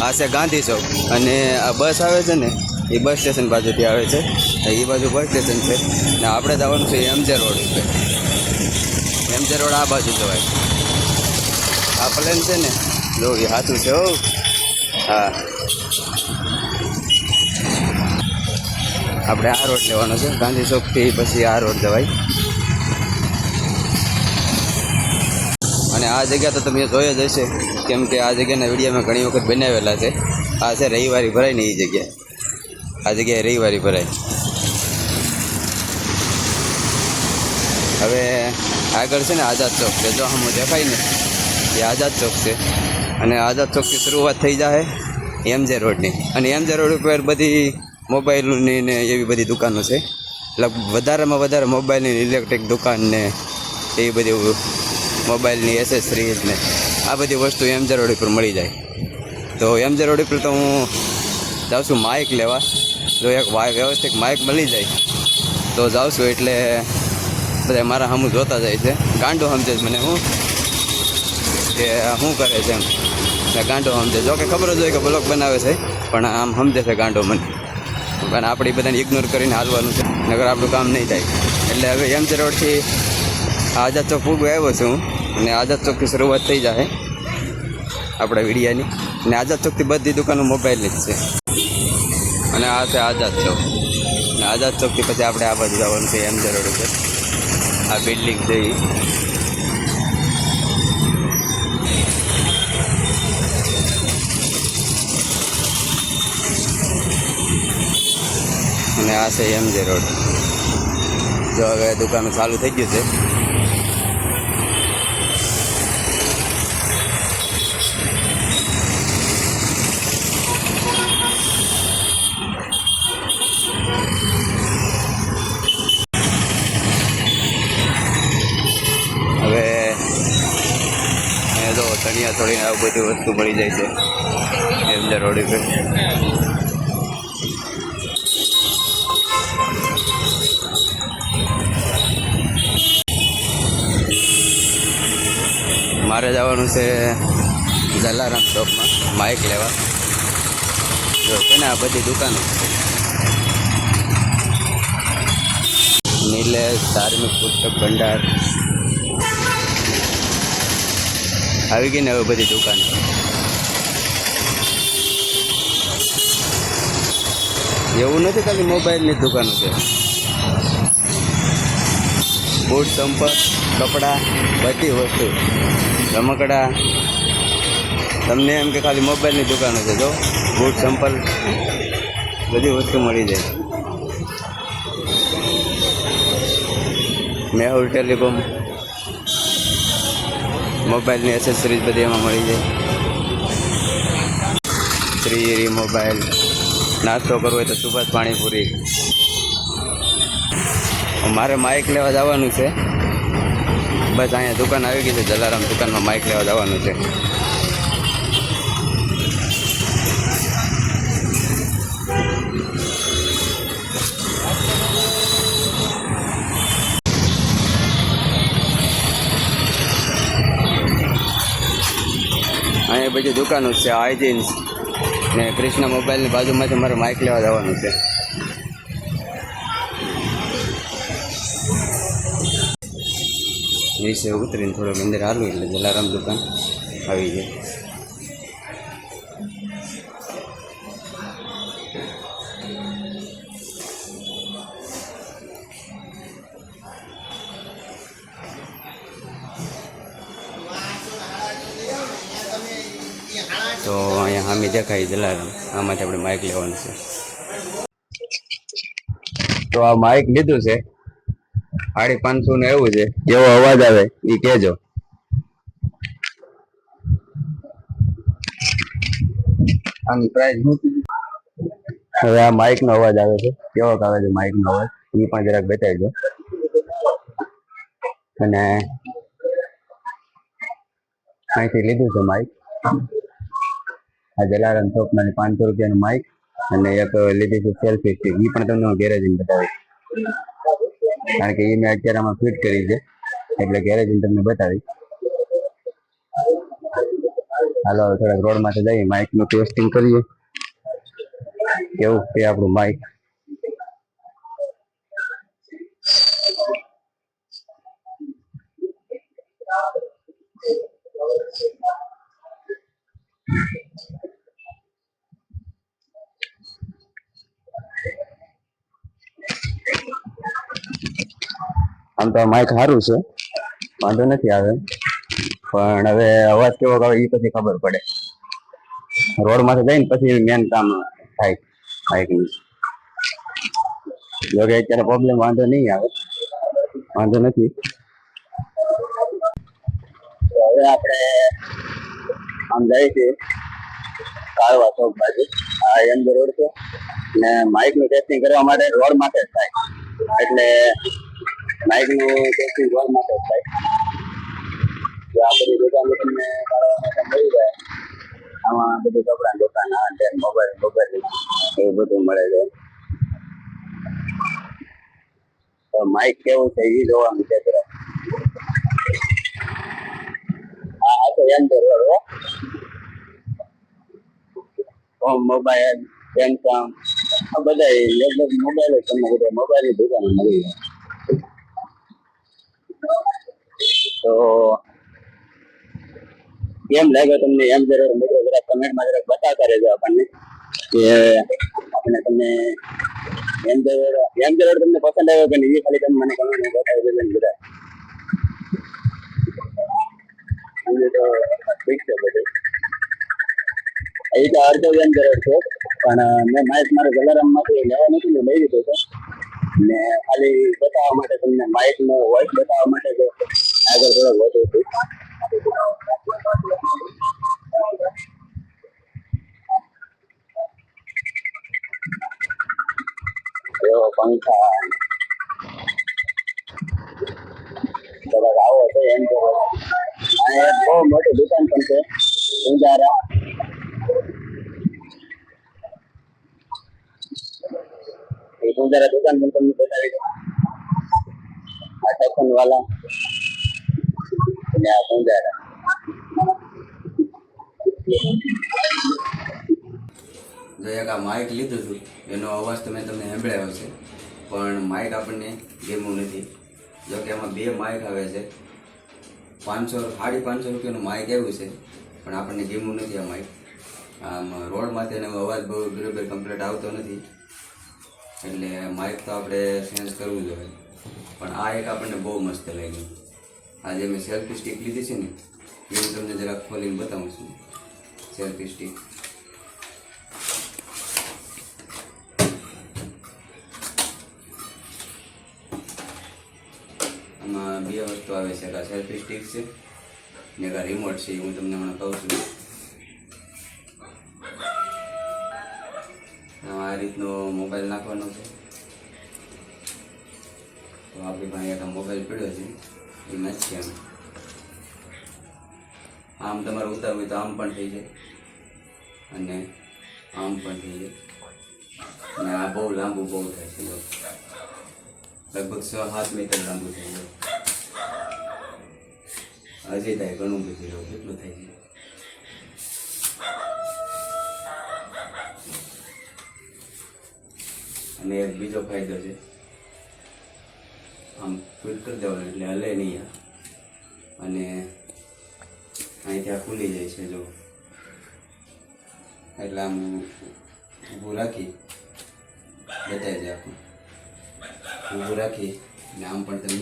આ છે ગાંધી ચોક અને આ બસ આવે છે ને એ બસ સ્ટેશન બાજુથી આવે છે. એ બાજુ બસ સ્ટેશન છે ને આપણે જવાનું છે એમજે રોડ ઉપર. એમજે રોડ આ બાજુ જવાય. આ પ્લેન છે ને જો એ હાથું છે. હો હા, આપણે આ રોડ લેવાનો છે ગાંધી ચોકથી પછી આ રોડ જવાય. અને આ જગ્યા તો તમે જોઈ જ હશે કેમ કે આ જગ્યાના વિડીયો મેં ઘણી વખત બનાવેલા છે. આ છે રવિવારી ભરાય ને એ જગ્યા. આ જગ્યાએ રવિવારી ભરાય. હવે આગળ છે ને આઝાદ ચોક છે. જો હમ દેખાય ને એ આઝાદ ચોક છે અને આઝાદ ચોકથી શરૂઆત થઈ જાય એમજે રોડની. અને એમજે રોડ ઉપર બધી મોબાઈલની ને એવી બધી દુકાનો છે. વધારેમાં વધારે મોબાઈલની ઇલેક્ટ્રિક દુકાન ને એવી બધી મોબાઈલની એસેસરીઝ ને આ બધી વસ્તુ એમજે રોડ ઉપર મળી જાય. તો એમજે રોડ ઉપર તો હું જાઉં છું માઇક લેવા. જો એક વ્યવસ્થિત માઇક મળી જાય તો જાઉં છું. એટલે બધા મારા સામું જોતા જાય છે. ગાંડો સમજે મને હું કે શું કરે છે એમ. ગાંડો સમજે. જો કે ખબર જ હોય કે બ્લોગ બનાવે છે પણ આમ સમજે છે ગાંડો મને. પણ આપણે બધાને ઇગ્નોર કરીને હાલવાનું છે નગર આપણું કામ નહીં થાય. એટલે હવે એમજે રોડથી આઝાદ ચોક પૂગો આવ્યો છું હું. અને આઝાદ ચોકથી શરૂઆત થઈ જાય આપણા વિડીયાની. અને આઝાદ ચોકથી બધી દુકાનો મોબાઈલની જ છે. અને આ છે આઝાદ ચોક. અને આઝાદ ચોકથી પછી આપણે આ બાજુ જવાનું છે એમજે રોડ ઉપર. આ બિલ્ડિંગ છે અને આ છે એમજે રોડ. જો હવે દુકાનો ચાલુ થઈ ગયું છે. હવે જો ચણિયા ચોળીને આવું બધી વસ્તુ મળી જાય છે એમજે રોડ ઉપર. મારે જવાનું છે જલારામ ચોકમાં માઇક લેવા. જો છે ને આ બધી દુકાનો નિલેશ ધાર્મિક પુસ્તક ભંડાર આવી ગઈ ને હવે બધી દુકાન. એવું નથી ખાલી મોબાઈલની જ દુકાનો છે. બૂટ ચંપલ કપડાં બધી વસ્તુ રમકડા. તમને એમ કે ખાલી મોબાઈલની દુકાનો છે. જો બૂટ ચંપલ બધી વસ્તુ મળી જાય. મેહુલ ટેલિકોમ મોબાઈલની એસેસરીઝ બધી એમાં મળી જાય. શ્રી મોબાઈલ. નાસ્તો કરવો હોય તો સુભાષ પાણીપુરી. મારે માઇક લેવા જવાનું છે. બસ અહીંયા દુકાન આવી ગઈ છે જલારામ દુકાનમાં માઇક લેવા જવાનું છે. અહીંયા બધી દુકાનો છે. હાઇજીન્સ ને કૃષ્ણ મોબાઈલની બાજુમાંથી મારે માઇક લેવા જવાનું છે. નીચે ઉતરીને થોડોક અંદર હાલું એટલે જલારામ દુકાન આવી જાય. તો અહીંયા સામે દેખાય જલારામ. આમાંથી આપણે માઇક લેવાનું છે. તો આ માઇક લીધું છે 550 ને એવું છે. જેવો અવાજ આવે એ કહેજો. આની પ્રાઇસ હવે આ માઇક નો અવાજ આવે છે. કેવો આવે છે માઇક નો અવાજ એ પણ જરાક બતાવી દો. અને અહીંથી લીધું છે માઇક. આ જલારામ ચોકમાં 500 રૂપિયાનું માઇક. અને એક લીધી છે સેલ્ફી સ્ટિક. એ પણ તમને હું ગેરેજ બતાવીશ કારણ કે એ મેં અત્યારે આમાં ફિટ કરી છે એટલે ગેરેજ તમને બતાવીશ. હાલો થોડાક રોડમાંથી જઈએ, માઇકનું ટેસ્ટિંગ કરીએ કેવું છે આપણું માઇક. આમ તો માઇક સારું છે, વાંધો નથી આવે, પણ હવે અવાજ કેવો આવે એ પછી ખબર પડે. રોડ માંથી જઈને પછી મેન કામ થાય માઇકનું. જોકે અત્યારે પ્રોબ્લેમ વાંધો નહીં આવે, વાંધો નથી. હવે આપણે આમ જાય છે કાળવા ચોક બાજુ, આ એમજે રોડ છે ને માઇક નું ટેસ્ટિંગ કરવા માટે રોડ માટે જ થાય, એટલે માઇક નું ટેસ્ટિંગ રોડ માટે જ થાય. જો આ બધી દુકાન તમને મળી જાય, આમાં બધું કપડા દુકાન, મોબાઈલ એવું બધું મળે છે. તો માઇક કેવું છે એ જોવાનું છે. આ તો એમજે રોડ મોબાઈલ, સેમસંગ આ બધા લગભગ મોબાઈલ જ તમને બધા મોબાઈલ ની દુકાનો મળી જાય. તો કેમ લાગ્યો તમને એમજે રોડ મિત્રો? જરા કમેન્ટમાં જરા બતાવતા રહેજો આપણને કે તમને એમજે રોડ તમને પસંદ આવ્યો કે નહીં, એ ખાલી તમે મને કમેન્ટમાં બતાવી દેજો ને બધા. તો ઠીક છે બધું. એ તો અડધો એમજે રોડ છે, પણ મેં માઇક મારે જલારામ માંથી લેવા નથી, લઈ લીધો છે ને ખાલી બતાવવા માટે, તમને માઇક નો વોઇસ બતાવવા માટે આગળ થોડોક વધુ છું. પંખા કદાચ આવો છે એમજે રોડ. અહીંયા બહુ મોટી દુકાન પણ છે, ઉંજારા. એ ઉંજારા દુકાન પણ તમને બતાવી દઉં. આ ટકન વાલા અને આ ઉંજારા. જો એક આ માઇક લીધું હતું, એનો અવાજ તો મેં તમને સાંભળ્યો છે, પણ માઇક આપણને ગમ્યું નથી. જો કે એમાં બે માઇક આવે છે, 500-550 રૂપિયાનું માઇક આવ્યું છે, પણ આપણને ગમ્યું નથી આ માઇક. આમ રોડમાંથી એનો અવાજ બહુ બરાબર કમ્પ્લીટ આવતો નથી, એટલે માઇક તો આપણે ચેન્જ કરવું જોઈએ. પણ આ એક આપણને બહુ મસ્ત લાગ્યું. આ જે મેં સેલ્ફી સ્ટિક લીધી છે ને, એ હું તમને જરાક ખોલીને બતાવું છું. સેલ્ફી સ્ટિક આમાં બે વસ્તુ આવે છે, એક આ સેલ્ફી સ્ટિક છે ને એક આ રિમોટ છે, હું તમને હમણાં કહું છું. આ રીતનો મોબાઈલ નાખવાનો છે. તો આપણી પાસે એક મોબાઈલ પડ્યો છે, એ નાખીએ અમે. આમ તમારે ઉતારવું હોય તો આમ પણ થઈ જાય અને આમ પણ થઈ જાય. અને આ બહુ લાંબુ બહુ થાય છે, લગભગ 6-7 મીટર લાંબુ થઈ જાય. હજી થાય ઘણું બધું, કેટલું થાય છે. અને એક બીજો ફાયદો છે, આમ ફિટ કરી દેવાનું એટલે હલે નહીં. અને અહીંથી આ ખુલી જાય છે, જો એટલે આમ ઊભું રાખી બતાવી દે આખું. ઊભું રાખી ને આમ પણ તમે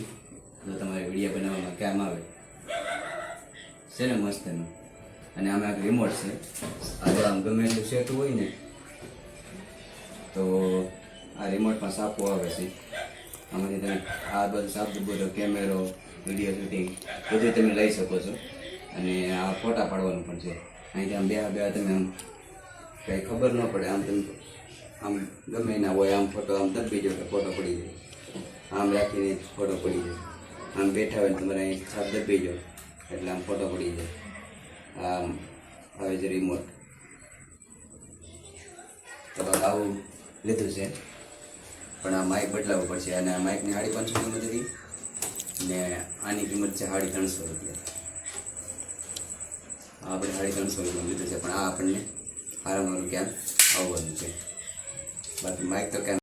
જો તમારે વિડીયો બનાવવામાં કામ આવે છે ને મસ્ત એનું. અને આમાં એક રિમોટ છે, આ જો આમ ગમે એટલું સેટ હોય ને તો આ રિમોટમાં સાપો આવે છે. આમાંથી તમે આ બધું સાપું બધો કેમેરો, વિડીયો શૂટિંગ બધું તમે લઈ શકો છો. અને આ ફોટા પાડવાનું પણ છે. અહીંથી આમ બે તમે આમ કંઈ ખબર ન પડે, આમ તમે આમ ગમે ના હોય આમ ફોટો આમ દબી જાવ કે ફોટો પડી જાય. આમ રાખીને ફોટો પડી જાય. આમ બેઠા હોય ને તમારે અહીં છાપ દબી જાવ એટલે આમ ફોટો પડી જાય. આમ આવે છે રિમોટ. તો આવું લીધું છે, પણ આ માઇક બદલાવવું પડશે. અને આ માઇકની 550 કિંમત હતી ને આની કિંમત છે 350 રૂપિયા. આપણે 350 રૂપિયા લીધું છે, પણ આ આપણને હારામાં ક્યાંક આવવાનું છે. બાકી માઇક તો ક્યાં